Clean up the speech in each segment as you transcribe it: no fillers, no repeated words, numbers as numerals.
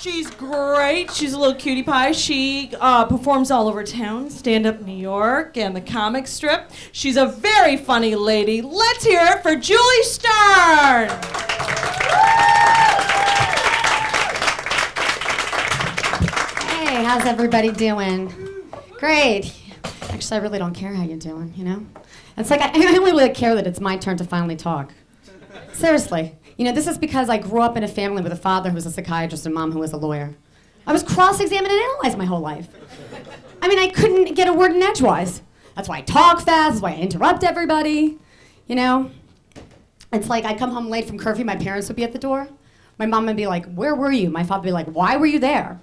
She's great. She's a little cutie pie. She performs all over town, stand-up New York, and the comic strip. She's a very funny lady. Let's hear it for Julie Stern. Hey, how's everybody doing? Great. Actually, I really don't care how you're doing, you know? It's like I only really care that it's my turn to finally talk. Seriously. You know, this is because I grew up in a family with a father who was a psychiatrist and mom who was a lawyer. I was cross-examined and analyzed my whole life. I mean, I couldn't get a word in edgewise. That's why I talk fast, that's why I interrupt everybody, you know? It's like I come home late from curfew, my parents would be at the door. My mom would be like, where were you? My father would be like, why were you there?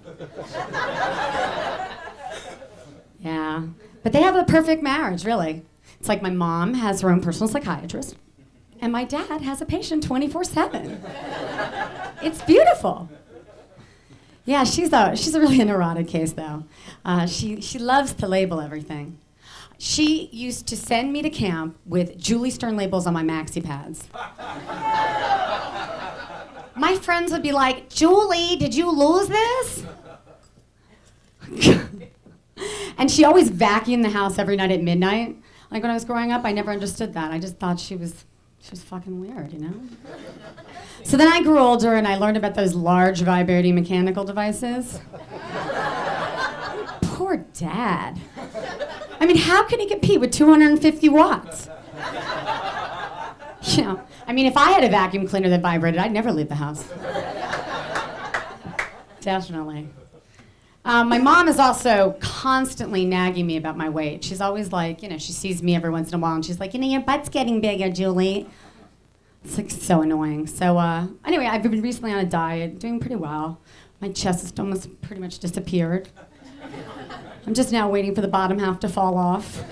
Yeah, but they have a perfect marriage, really. It's like my mom has her own personal psychiatrist, and my dad has a patient 24/7. It's beautiful. Yeah, she's a really neurotic case, though. She loves to label everything. She used to send me to camp with Julie Stern labels on my maxi pads. My friends would be like, Julie, did you lose this? And she always vacuumed the house every night at midnight. Like when I was growing up, I never understood that. I just thought she was fucking weird, you know? So then I grew older and I learned about those large vibrating mechanical devices. Poor Dad. I mean, how can he compete with 250 watts? You know, I mean, if I had a vacuum cleaner that vibrated, I'd never leave the house. Definitely. My mom is also constantly nagging me about my weight. She's always like, you know, she sees me every once in a while and she's like, you know, your butt's getting bigger, Julie. It's like so annoying. So anyway, I've been recently on a diet, doing pretty well. My chest has almost pretty much disappeared. I'm just now waiting for the bottom half to fall off.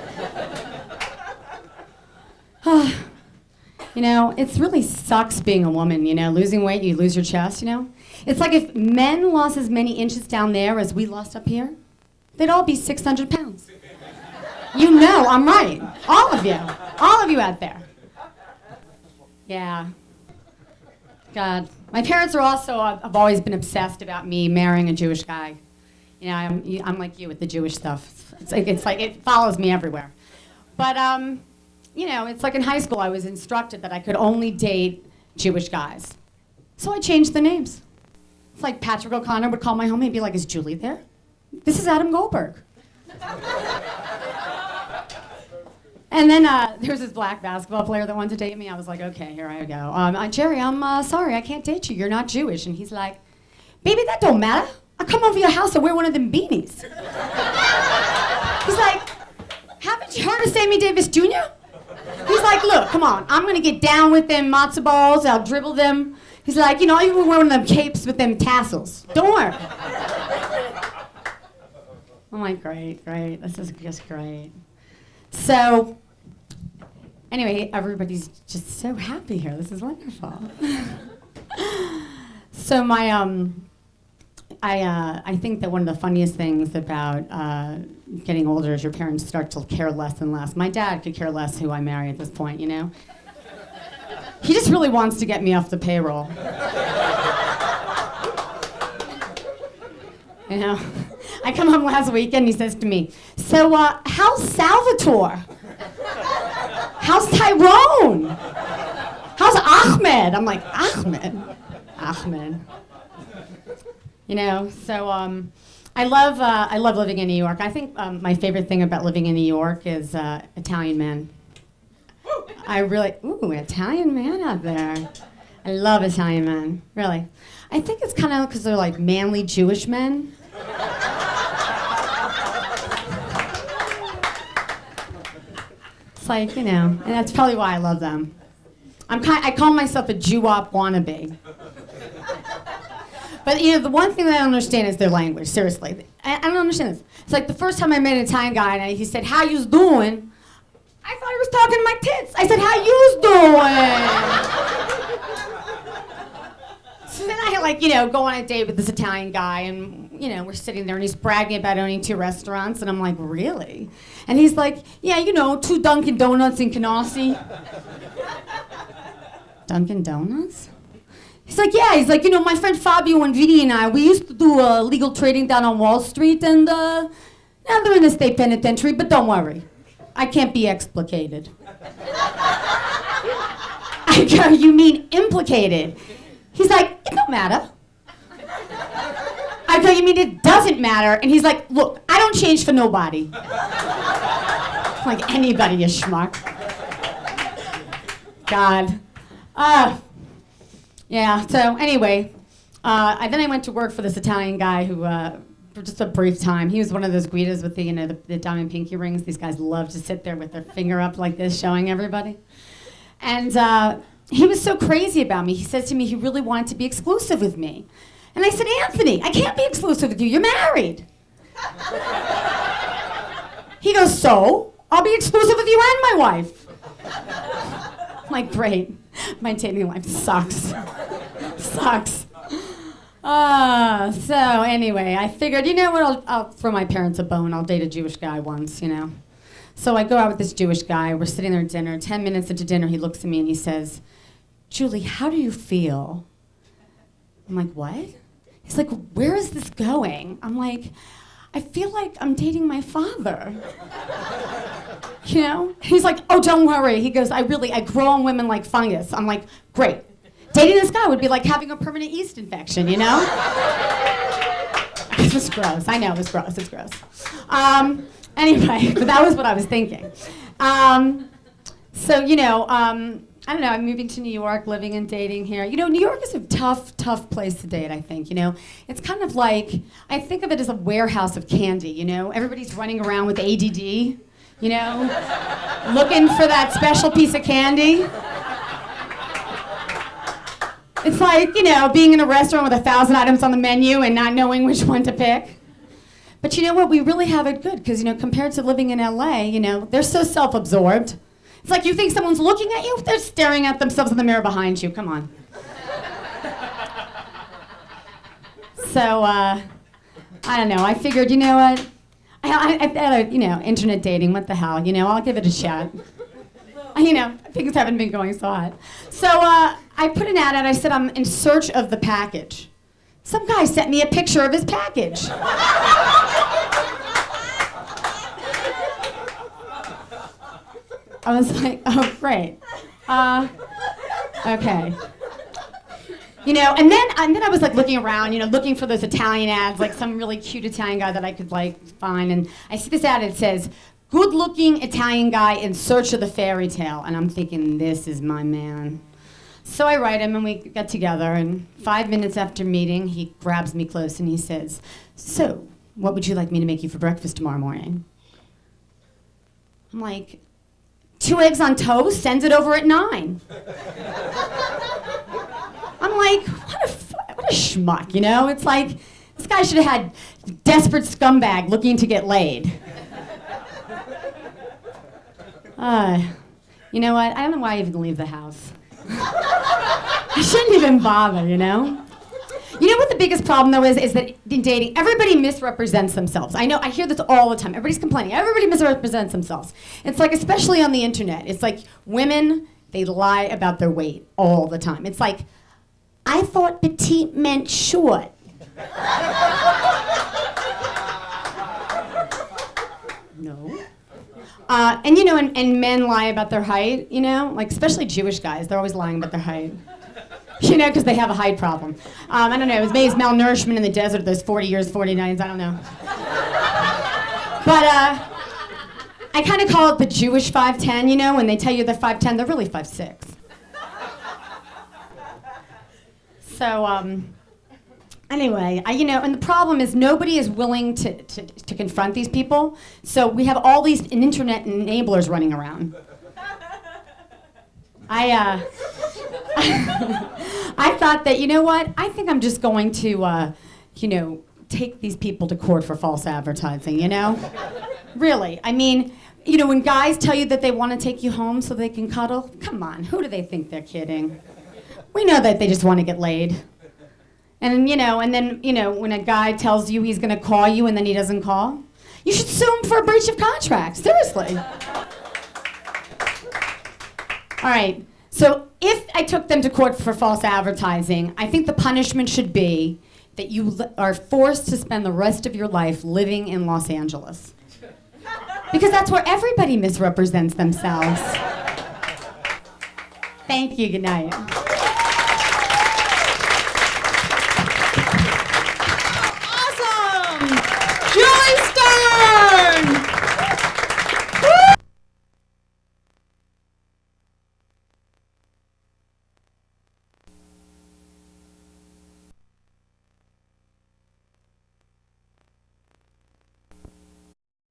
You know, it really sucks being a woman, you know, losing weight, you lose your chest, you know? It's like if men lost as many inches down there as we lost up here, they'd all be 600 pounds. You know I'm right. All of you out there. Yeah. God. My parents are also, have always been obsessed about me marrying a Jewish guy. You know, I'm like you with the Jewish stuff. It's like it follows me everywhere. But, you know, it's like in high school I was instructed that I could only date Jewish guys. So I changed the names. It's like Patrick O'Connor would call my home and be like, is Julie there? This is Adam Goldberg. And then there was this black basketball player that wanted to date me. I was like, okay, here I go. Jerry, I'm sorry, I can't date you. You're not Jewish. And he's like, baby, that don't matter. I come over your house and wear one of them beanies. He's like, haven't you heard of Sammy Davis Jr.? He's like, look, come on. I'm going to get down with them matzo balls. I'll dribble them. He's like, you know, I'll even wear one of them capes with them tassels. Don't worry. I'm like, great. This is just great. So, anyway, everybody's just so happy here. This is wonderful. So I think that one of the funniest things about getting older is your parents start to care less and less. My dad could care less who I marry at this point, you know? He just really wants to get me off the payroll. You know? I come home last weekend and he says to me, so how's Salvatore? How's Tyrone? How's Ahmed? I'm like, Ahmed. You know, so I love living in New York. I think my favorite thing about living in New York is Italian men. Italian man out there. I love Italian men, really. I think it's kind of because they're like manly Jewish men. It's like, you know, and that's probably why I love them. I call myself a Jew-op wannabe. But, you know, the one thing that I don't understand is their language, seriously. I don't understand this. It's like the first time I met an Italian guy and he said, how you's doing? I thought he was talking to my tits. I said, how you's doing? So then I, like, you know, go on a date with this Italian guy and, you know, we're sitting there and he's bragging about owning 2 restaurants and I'm like, really? And he's like, yeah, you know, 2 Dunkin' Donuts in Canarsie. Dunkin' Donuts? He's like, yeah. He's like, my friend Fabio and Vinny and I, we used to do legal trading down on Wall Street, and now they're in the state penitentiary, but don't worry. I can't be explicated. I go, you mean implicated? He's like, it don't matter. I go, you mean it doesn't matter? And he's like, look, I don't change for nobody. Like anybody, you schmuck. God. Yeah, so anyway, then I went to work for this Italian guy who, for just a brief time, he was one of those greeters with the diamond pinky rings. These guys love to sit there with their finger up like this, showing everybody. And he was so crazy about me. He said to me he really wanted to be exclusive with me. And I said, Anthony, I can't be exclusive with you. You're married. He goes, so? I'll be exclusive with you and my wife. I'm like, great. My dating life sucks. Sucks. So anyway, I figured, you know what, I'll throw my parents a bone. I'll date a Jewish guy once, So I go out with this Jewish guy. We're sitting there at dinner. 10 minutes into dinner, he looks at me and he says, Julie, how do you feel? I'm like, what? He's like, where is this going? I'm like, I feel like I'm dating my father. He's like, oh, don't worry. He goes, I grow on women like fungus. I'm like, great. Dating this guy would be like having a permanent yeast infection, It was gross. I know, it was gross. It's gross. Anyway, but that was what I was thinking. I don't know, I'm moving to New York, living and dating here. New York is a tough place to date, I think, It's kind of like, I think of it as a warehouse of candy, Everybody's running around with ADD, looking for that special piece of candy. It's like, being in a restaurant with 1,000 items on the menu and not knowing which one to pick. But you know what, we really have it good, because, compared to living in LA, they're so self-absorbed. It's like you think someone's looking at you, they're staring at themselves in the mirror behind you. Come on. So, I don't know. I figured, you know what? Internet dating, what the hell? I'll give it a shot. Things haven't been going so hot. So, I put an ad out. I said, I'm in search of the package. Some guy sent me a picture of his package. I was like, oh, great. Okay. And then I was like looking around, looking for those Italian ads, like some really cute Italian guy that I could find. And I see this ad, it says, good-looking Italian guy in search of the fairy tale. And I'm thinking, this is my man. So I write him and we get together, and 5 minutes after meeting, he grabs me close and he says, so, what would you like me to make you for breakfast tomorrow morning? I'm like, 2 eggs on toast, sends it over at 9. I'm like, what a schmuck, It's like, this guy should have had desperate scumbag looking to get laid. You know what? I don't know why I even leave the house. I shouldn't even bother, You know what the biggest problem, though, is that in dating, everybody misrepresents themselves. I know, I hear this all the time. Everybody's complaining. Everybody misrepresents themselves. It's like, especially on the internet, it's like women, they lie about their weight all the time. It's like, I thought petite meant short. No. And men lie about their height, like especially Jewish guys, they're always lying about their height. Because they have a height problem. I don't know, it was maybe it's malnourishment in the desert, those 40 years, 40 nights, I don't know. But I kind of call it the Jewish 5'10", when they tell you they're 5'10", they're really 5'6". So, anyway, and the problem is nobody is willing to confront these people, so we have all these internet enablers running around. I thought that, I think I'm just going to, take these people to court for false advertising, Really. I mean, when guys tell you that they want to take you home so they can cuddle, come on, who do they think they're kidding? We know that they just want to get laid. And, then, when a guy tells you he's going to call you and then he doesn't call, you should sue him for a breach of contract, seriously. All right. So if I took them to court for false advertising, I think the punishment should be that you are forced to spend the rest of your life living in Los Angeles. Because that's where everybody misrepresents themselves. Thank you, good night.